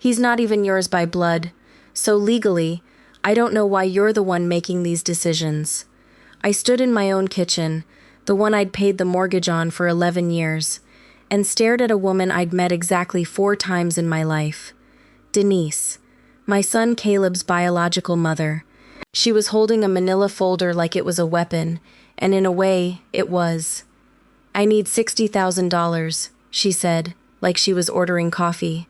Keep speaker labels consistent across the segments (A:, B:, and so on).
A: He's not even yours by blood. So legally, I don't know why you're the one making these decisions. I stood in my own kitchen, the one I'd paid the mortgage on for 11 years, and stared at a woman I'd met exactly 4 times in my life. Denise, my son Caleb's biological mother. She was holding a manila folder like it was a weapon, and in a way, it was. "I need $60,000, she said, like she was ordering coffee.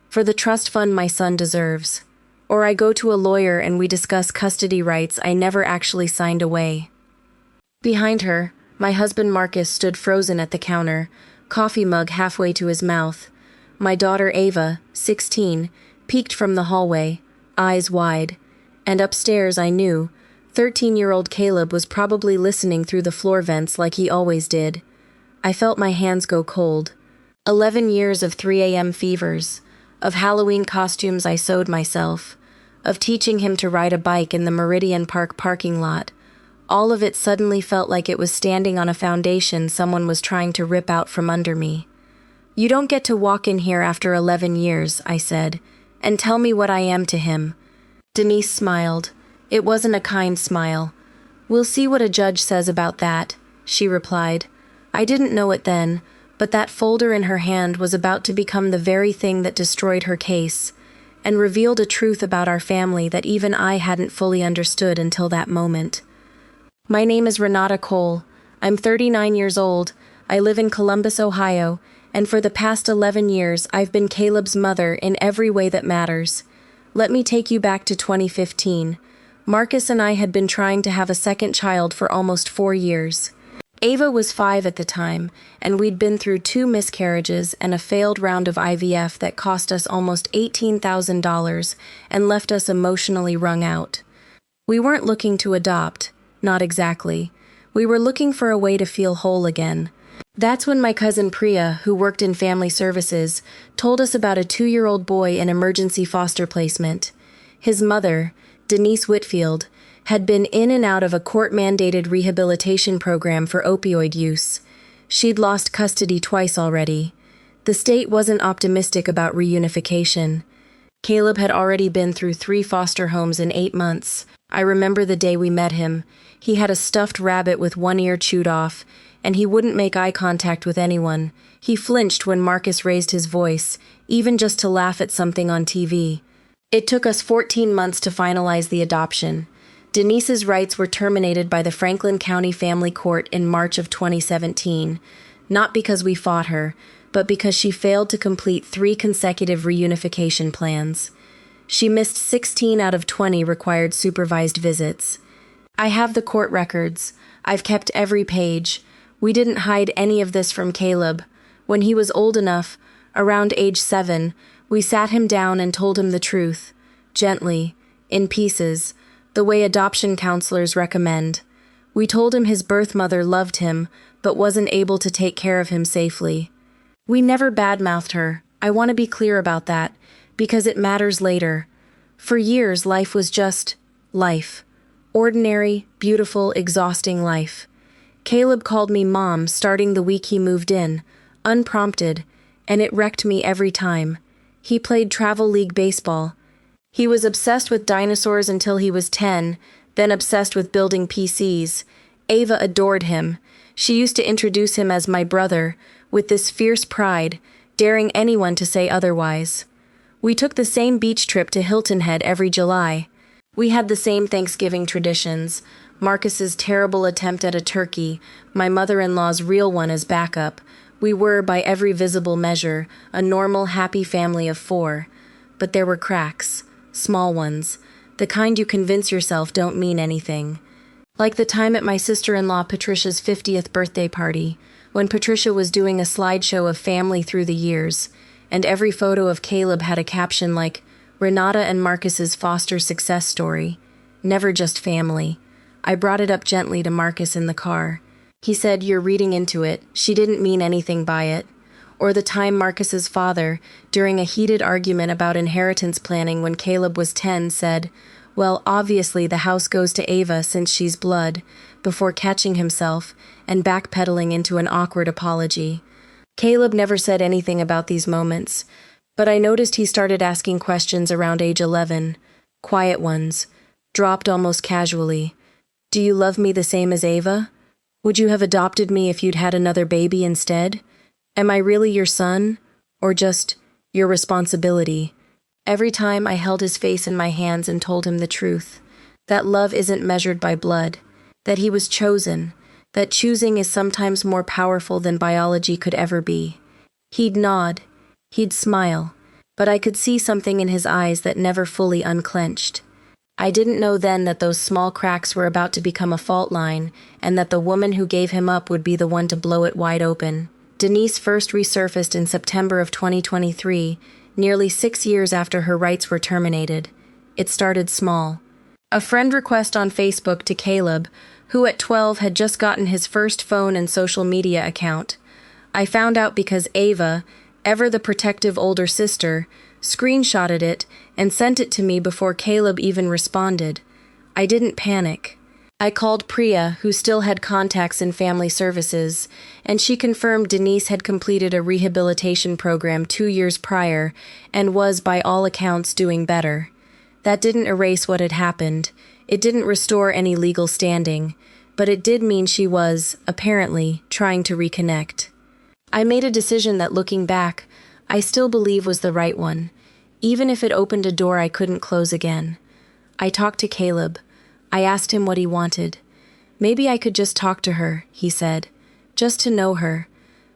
A: "For the trust fund my son deserves. Or I go to a lawyer and we discuss custody rights I never actually signed away." Behind her, my husband Marcus stood frozen at the counter, coffee mug halfway to his mouth. My daughter Ava, 16, peeked from the hallway, eyes wide. And upstairs, I knew, 13-year-old Caleb was probably listening through the floor vents like he always did. I felt my hands go cold. 11 years of 3 a.m. fevers, of Halloween costumes I sewed myself, of teaching him to ride a bike in the Meridian Park parking lot. All of it suddenly felt like it was standing on a foundation someone was trying to rip out from under me. "You don't get to walk in here after 11 years, I said, "and tell me what I am to him." Denise smiled. It wasn't a kind smile. "We'll see what a judge says about that," she replied. I didn't know it then, but that folder in her hand was about to become the very thing that destroyed her case, and revealed a truth about our family that even I hadn't fully understood until that moment. "My name is Renata Cole. I'm 39 years old. I live in Columbus, Ohio, and for the past 11 years I've been Caleb's mother in every way that matters. Let me take you back to 2015. Marcus and I had been trying to have a second child for almost 4 years. Ava was 5 at the time, and we'd been through 2 miscarriages and a failed round of IVF that cost us almost $18,000 and left us emotionally wrung out. We weren't looking to adopt, not exactly. We were looking for a way to feel whole again. That's when my cousin Priya, who worked in family services, told us about a 2-year-old boy in emergency foster placement. His mother, Denise Whitfield, had been in and out of a court-mandated rehabilitation program for opioid use. She'd lost custody twice already. The state wasn't optimistic about reunification. Caleb had already been through 3 foster homes in 8 months. I remember the day we met him. He had a stuffed rabbit with one ear chewed off, and he wouldn't make eye contact with anyone. He flinched when Marcus raised his voice, even just to laugh at something on TV. It took us 14 months to finalize the adoption. Denise's rights were terminated by the Franklin County Family Court in March of 2017, not because we fought her, but because she failed to complete 3 consecutive reunification plans. She missed 16 out of 20 required supervised visits. I have the court records. I've kept every page. We didn't hide any of this from Caleb. When he was old enough, around age 7, we sat him down and told him the truth, gently, in pieces, the way adoption counselors recommend. We told him his birth mother loved him, but wasn't able to take care of him safely. We never badmouthed her. I want to be clear about that, because it matters later. For years, life was just life. Ordinary, beautiful, exhausting life. Caleb called me Mom starting the week he moved in, unprompted, and it wrecked me every time. He played travel league baseball. He was obsessed with dinosaurs until he was 10, then obsessed with building PCs. Ava adored him. She used to introduce him as my brother, with this fierce pride, daring anyone to say otherwise. We took the same beach trip to Hilton Head every July. We had the same Thanksgiving traditions, Marcus's terrible attempt at a turkey, my mother-in-law's real one as backup. We were, by every visible measure, a normal, happy family of 4. But there were cracks, small ones, the kind you convince yourself don't mean anything. Like the time at my sister-in-law Patricia's 50th birthday party, when Patricia was doing a slideshow of family through the years, and every photo of Caleb had a caption like, Renata and Marcus's foster success story. Never just family. I brought it up gently to Marcus in the car. He said, "You're reading into it. She didn't mean anything by it." Or the time Marcus's father, during a heated argument about inheritance planning when Caleb was 10, said, "Well, obviously the house goes to Ava since she's blood," before catching himself and backpedaling into an awkward apology. Caleb never said anything about these moments, But I noticed he started asking questions around age 11, quiet ones, dropped almost casually. Do you love me the same as Ava? Would you have adopted me if you'd had another baby instead? Am I really your son? Or just your responsibility? Every time I held his face in my hands and told him the truth, that love isn't measured by blood, that he was chosen, that choosing is sometimes more powerful than biology could ever be. He'd nod, he'd smile, but I could see something in his eyes that never fully unclenched. I didn't know then that those small cracks were about to become a fault line, and that the woman who gave him up would be the one to blow it wide open. Denise first resurfaced in September of 2023, nearly 6 years after her rights were terminated. It started small. A friend request on Facebook to Caleb, who at 12 had just gotten his first phone and social media account. I found out because Ava, ever the protective older sister, screenshotted it and sent it to me before Caleb even responded. I didn't panic. I called Priya, who still had contacts in family services, and she confirmed Denise had completed a rehabilitation program 2 years prior and was, by all accounts, doing better. That didn't erase what had happened. It didn't restore any legal standing, but it did mean she was, apparently, trying to reconnect. I made a decision that, looking back, I still believe was the right one, even if it opened a door I couldn't close again. I talked to Caleb. I asked him what he wanted. Maybe I could just talk to her, he said. Just to know her.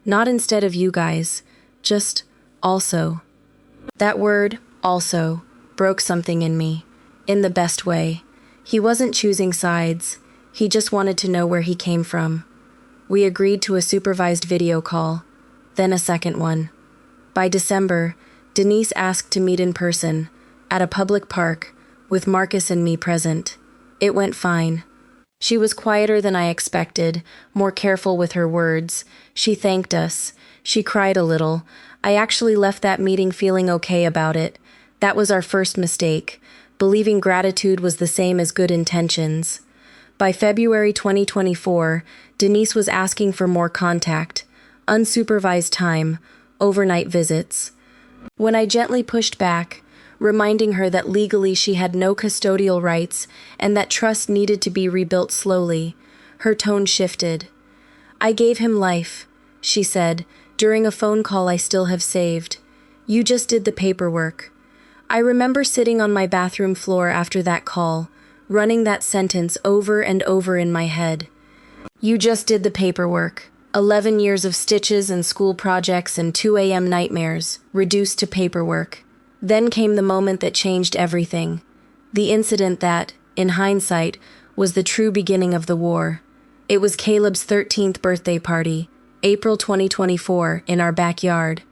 A: Not instead of you guys. Just also. That word, also, broke something in me. In the best way. He wasn't choosing sides. He just wanted to know where he came from. We agreed to a supervised video call. Then a second one. By December, Denise asked to meet in person, at a public park, with Marcus and me present. It went fine. She was quieter than I expected, more careful with her words. She thanked us. She cried a little. I actually left that meeting feeling okay about it. That was our first mistake. Believing gratitude was the same as good intentions. By February 2024, Denise was asking for more contact, unsupervised time, overnight visits. When I gently pushed back, reminding her that legally she had no custodial rights and that trust needed to be rebuilt slowly, her tone shifted. I gave him life, she said, during a phone call I still have saved. You just did the paperwork. I remember sitting on my bathroom floor after that call, running that sentence over and over in my head. You just did the paperwork. 11 years of stitches and school projects and 2 a.m. nightmares, reduced to paperwork. Then came the moment that changed everything. The incident that, in hindsight, was the true beginning of the war. It was Caleb's 13th birthday party, April 2024, in our backyard.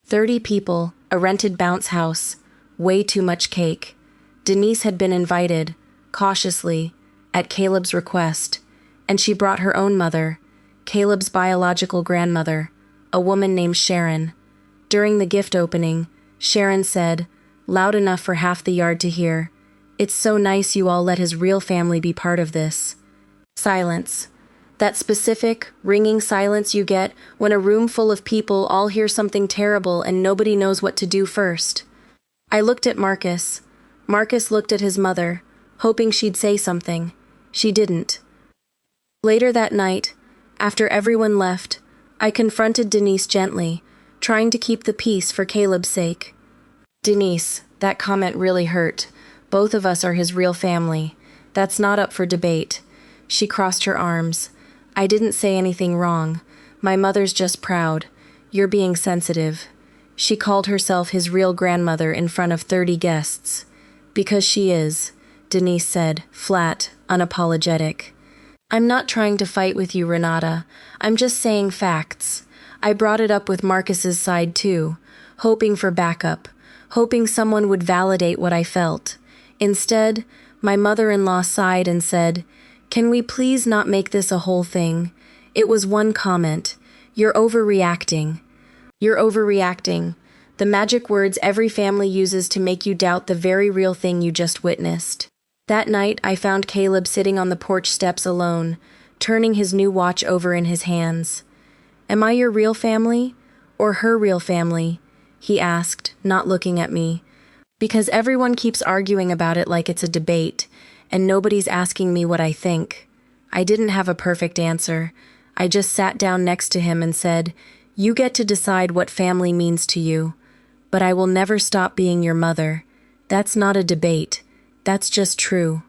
A: 30 people, a rented bounce house, way too much cake. Denise had been invited, cautiously, at Caleb's request, and she brought her own mother, Caleb's biological grandmother, a woman named Sharon. During the gift opening, Sharon said, loud enough for half the yard to hear, "It's so nice you all let his real family be part of this." Silence. That specific, ringing silence you get when a room full of people all hear something terrible and nobody knows what to do first. I looked at Marcus. Marcus looked at his mother, hoping she'd say something. She didn't. Later that night, after everyone left, I confronted Denise gently, trying to keep the peace for Caleb's sake. Denise, that comment really hurt. Both of us are his real family. That's not up for debate. She crossed her arms. I didn't say anything wrong. My mother's just proud. You're being sensitive. She called herself his real grandmother in front of 30 guests. Because she is, Denise said, flat, unapologetic. I'm not trying to fight with you, Renata. I'm just saying facts. I brought it up with Marcus's side too, hoping for backup, hoping someone would validate what I felt. Instead, my mother-in-law sighed and said, "Can we please not make this a whole thing? It was one comment. You're overreacting." You're overreacting. The magic words every family uses to make you doubt the very real thing you just witnessed. That night, I found Caleb sitting on the porch steps alone, turning his new watch over in his hands. Am I your real family? Or her real family? he asked, not looking at me. Because everyone keeps arguing about it like it's a debate, and nobody's asking me what I think. I didn't have a perfect answer. I just sat down next to him and said, "You get to decide what family means to you, but I will never stop being your mother. That's not a debate. That's just true."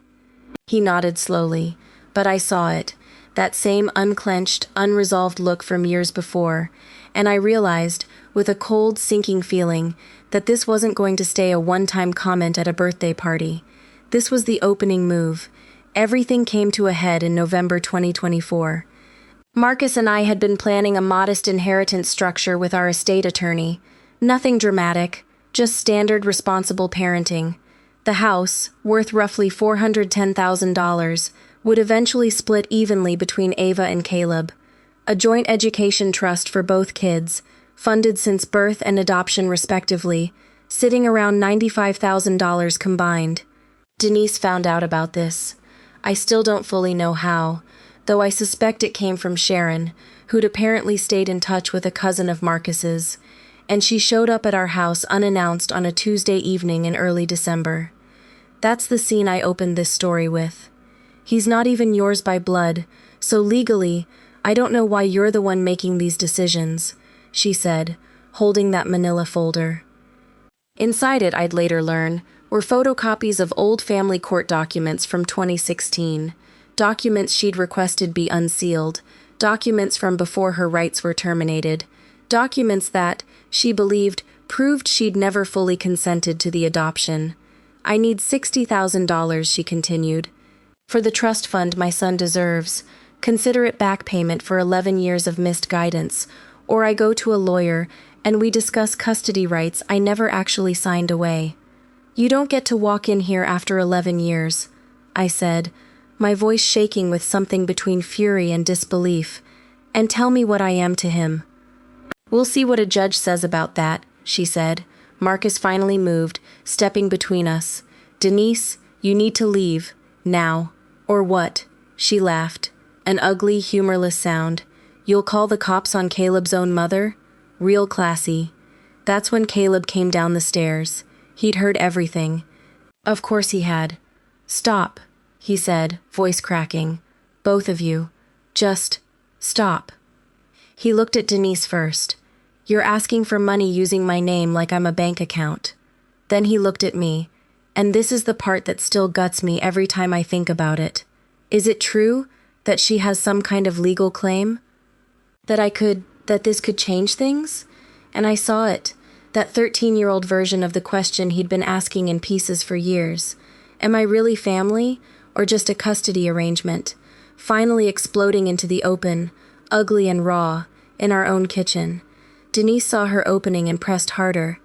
A: He nodded slowly, but I saw it, that same unclenched, unresolved look from years before, and I realized, with a cold, sinking feeling, that this wasn't going to stay a one-time comment at a birthday party. This was the opening move. Everything came to a head in November 2024. Marcus and I had been planning a modest inheritance structure with our estate attorney. Nothing dramatic, just standard responsible parenting. The house, worth roughly $410,000, would eventually split evenly between Ava and Caleb. A joint education trust for both kids, funded since birth and adoption respectively, sitting around $95,000 combined. Denise found out about this. I still don't fully know how, though I suspect it came from Sharon, who'd apparently stayed in touch with a cousin of Marcus's, and she showed up at our house unannounced on a Tuesday evening in early December. That's the scene I opened this story with. "He's not even yours by blood, so legally, I don't know why you're the one making these decisions," she said, holding that manila folder. Inside it, I'd later learn, were photocopies of old family court documents from 2016, documents she'd requested be unsealed, documents from before her rights were terminated, documents that, she believed, proved she'd never fully consented to the adoption. "I need $60,000, she continued. "For the trust fund my son deserves. Consider it back payment for 11 years of missed guidance, or I go to a lawyer and we discuss custody rights I never actually signed away." "You don't get to walk in here after 11 years, I said, my voice shaking with something between fury and disbelief, "and tell me what I am to him." "We'll see what a judge says about that," she said. Marcus finally moved, stepping between us. "Denise, you need to leave, now." "Or what?" She laughed, an ugly, humorless sound. "You'll call the cops on Caleb's own mother?" Real classy. That's when Caleb came down the stairs. He'd heard everything. Of course he had. "Stop," he said, voice cracking. "Both of you. Just stop." He looked at Denise first. "You're asking for money using my name like I'm a bank account." Then he looked at me, and this is the part that still guts me every time I think about it. "Is it true that she has some kind of legal claim? That this could change things?" And I saw it, that 13-year-old version of the question he'd been asking in pieces for years. Am I really family, or just a custody arrangement? Finally exploding into the open, ugly and raw, in our own kitchen. Denise saw her opening and pressed harder.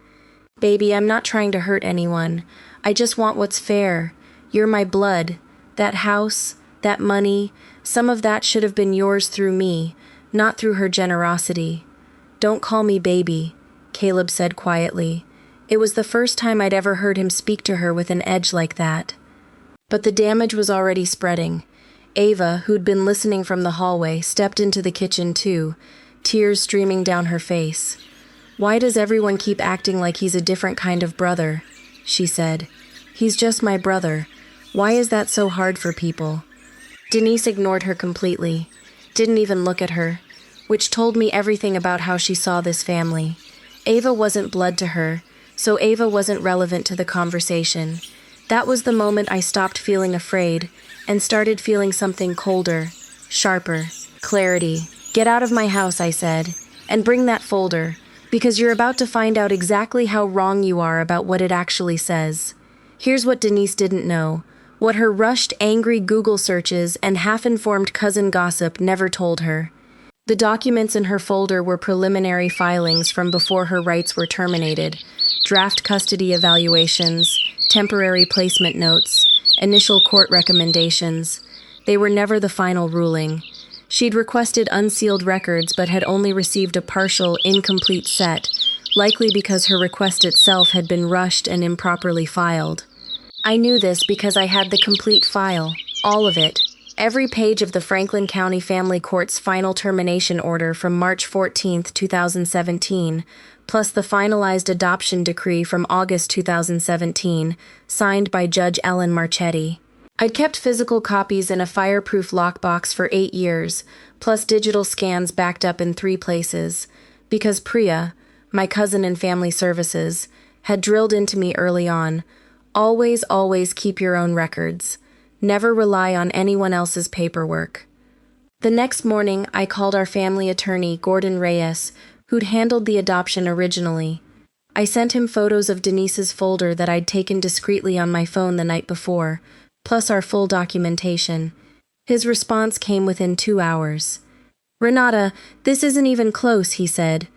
A: "Baby, I'm not trying to hurt anyone. I just want what's fair. You're my blood. That house, that money, some of that should have been yours through me, not through her generosity." "Don't call me baby," Caleb said quietly. It was the first time I'd ever heard him speak to her with an edge like that. But the damage was already spreading. Ava, who'd been listening from the hallway, stepped into the kitchen too, tears streaming down her face. "Why does everyone keep acting like he's a different kind of brother?" she said. "He's just my brother. Why is that so hard for people?" Denise ignored her completely, didn't even look at her, which told me everything about how she saw this family. Ava wasn't blood to her, so Ava wasn't relevant to the conversation. That was the moment I stopped feeling afraid and started feeling something colder, sharper, clarity. "Get out of my house," I said, "and bring that folder, because you're about to find out exactly how wrong you are about what it actually says." Here's what Denise didn't know, what her rushed, angry Google searches and half-informed cousin gossip never told her. The documents in her folder were preliminary filings from before her rights were terminated, draft custody evaluations, temporary placement notes, initial court recommendations. They were never the final ruling. She'd requested unsealed records but had only received a partial, incomplete set, likely because her request itself had been rushed and improperly filed. I knew this because I had the complete file, all of it. Every page of the Franklin County Family Court's final termination order from March 14, 2017, plus the finalized adoption decree from August 2017, signed by Judge Ellen Marchetti. I'd kept physical copies in a fireproof lockbox for 8 years, plus digital scans backed up in 3 places, because Priya, my cousin in family services, had drilled into me early on, always keep your own records. Never rely on anyone else's paperwork. The next morning, I called our family attorney, Gordon Reyes, who'd handled the adoption originally. I sent him photos of Denise's folder that I'd taken discreetly on my phone the night before, plus our full documentation. His response came within 2 hours. "Renata, this isn't even close," he said.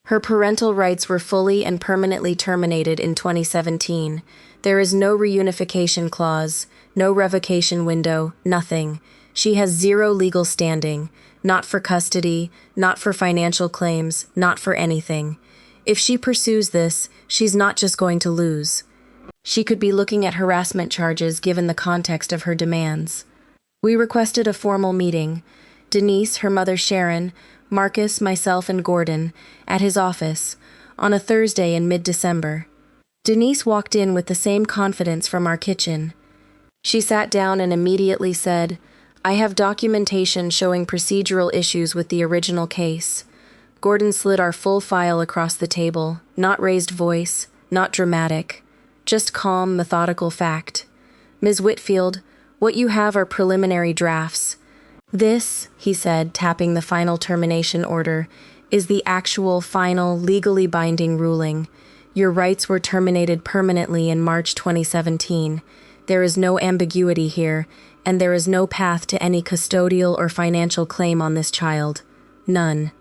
A: Her parental rights were fully and permanently terminated in 2017. There is no reunification clause, no revocation window, nothing. She has 0 legal standing, not for custody, not for financial claims, not for anything. If she pursues this, she's not just going to lose. She could be looking at harassment charges given the context of her demands. We requested a formal meeting. Denise, her mother Sharon, Marcus, myself, and Gordon, at his office, on a Thursday in mid-December. Denise walked in with the same confidence from our kitchen. She sat down and immediately said, "I have documentation showing procedural issues with the original case." Gordon slid our full file across the table, not raised voice, not dramatic, just calm, methodical fact. "Ms. Whitfield, what you have are preliminary drafts. This," he said, tapping the final termination order, "is the actual, final, legally binding ruling. Your rights were terminated permanently in March 2017. There is no ambiguity here, and there is no path to any custodial or financial claim on this child. None."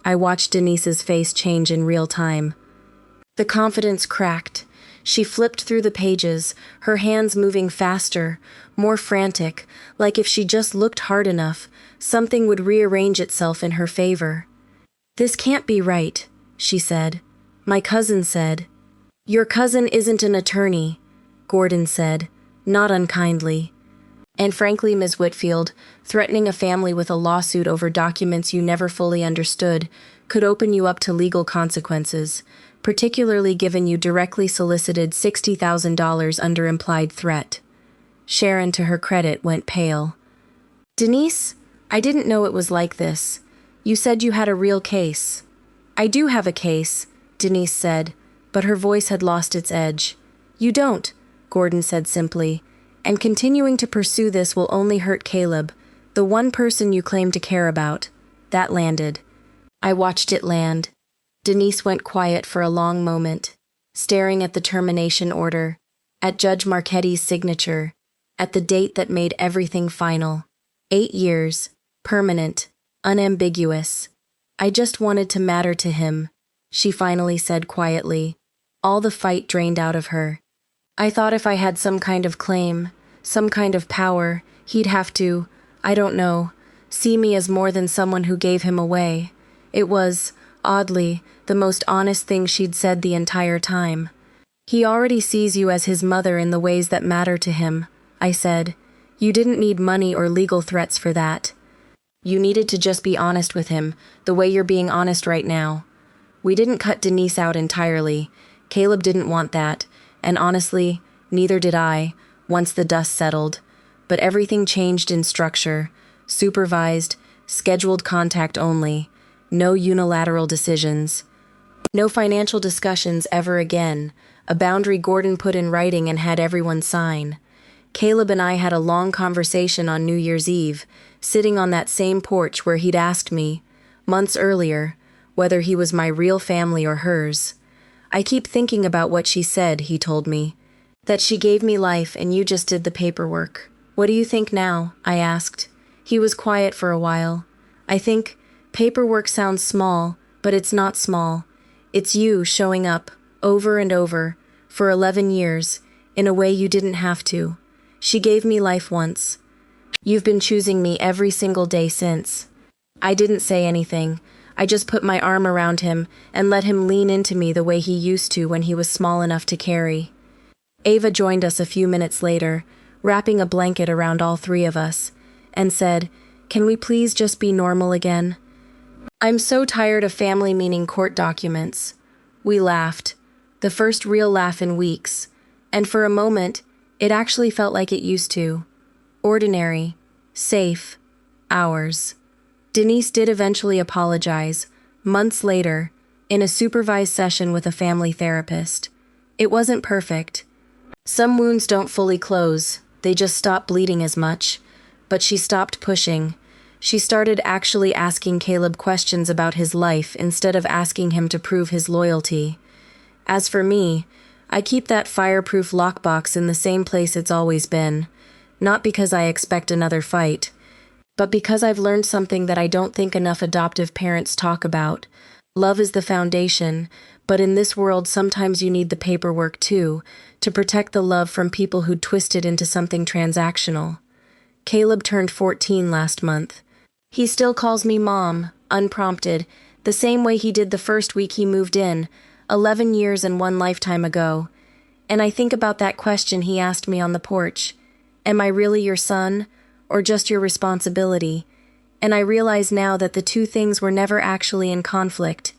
A: I watched Denise's face change in real time. The confidence cracked. She flipped through the pages, her hands moving faster, more frantic, like if she just looked hard enough, something would rearrange itself in her favor. "This can't be right," she said. "My cousin said." "Your cousin isn't an attorney," Gordon said, not unkindly. "And frankly, Ms. Whitfield, threatening a family with a lawsuit over documents you never fully understood could open you up to legal consequences, particularly given you directly solicited $60,000 under implied threat." Sharon, to her credit, went pale. "Denise, I didn't know it was like this. You said you had a real case." "I do have a case," Denise said, but her voice had lost its edge. "You don't," Gordon said simply, "and continuing to pursue this will only hurt Caleb, the one person you claim to care about." That landed. I watched it land. Denise went quiet for a long moment, staring at the termination order, at Judge Marchetti's signature, at the date that made everything final. 8 years, permanent, unambiguous. "I just wanted to matter to him," she finally said quietly, all the fight drained out of her. "I thought if I had some kind of claim, some kind of power, he'd have to, I don't know, see me as more than someone who gave him away." It was, oddly, the most honest thing she'd said the entire time. "He already sees you as his mother in the ways that matter to him," I said. "You didn't need money or legal threats for that. You needed to just be honest with him, the way you're being honest right now." We didn't cut Denise out entirely. Caleb didn't want that, and honestly, neither did I, once the dust settled. But everything changed in structure. Supervised, scheduled contact only. No unilateral decisions. No financial discussions ever again. A boundary Gordon put in writing and had everyone sign. Caleb and I had a long conversation on New Year's Eve, sitting on that same porch where he'd asked me, months earlier, whether he was my real family or hers. "I keep thinking about what she said," he told me. "That she gave me life and you just did the paperwork." "What do you think now?" I asked. He was quiet for a while. "I think paperwork sounds small, but it's not small. It's you showing up, over and over, for 11 years, in a way you didn't have to. She gave me life once. You've been choosing me every single day since." I didn't say anything. I just put my arm around him and let him lean into me the way he used to when he was small enough to carry. Ava joined us a few minutes later, wrapping a blanket around all 3 of us, and said, "Can we please just be normal again? I'm so tired of family meaning court documents. We laughed, the first real laugh in weeks, and for a moment, it actually felt like it used to. Ordinary, safe, ours. Denise did eventually apologize, months later, in a supervised session with a family therapist. It wasn't perfect. Some wounds don't fully close, they just stop bleeding as much. But she stopped pushing. She started actually asking Caleb questions about his life instead of asking him to prove his loyalty. As for me, I keep that fireproof lockbox in the same place it's always been. Not because I expect another fight, but because I've learned something that I don't think enough adoptive parents talk about. Love is the foundation, but in this world sometimes you need the paperwork too, to protect the love from people who twist it into something transactional. Caleb turned 14 last month. He still calls me Mom, unprompted, the same way he did the first week he moved in, 11 years and one lifetime ago. And I think about that question he asked me on the porch. Am I really your son, or just your responsibility? And I realize now that the two things were never actually in conflict.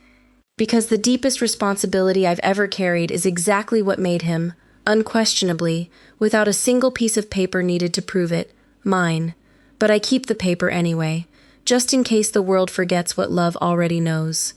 A: Because the deepest responsibility I've ever carried is exactly what made him, unquestionably, without a single piece of paper needed to prove it, mine. But I keep the paper anyway, just in case the world forgets what love already knows.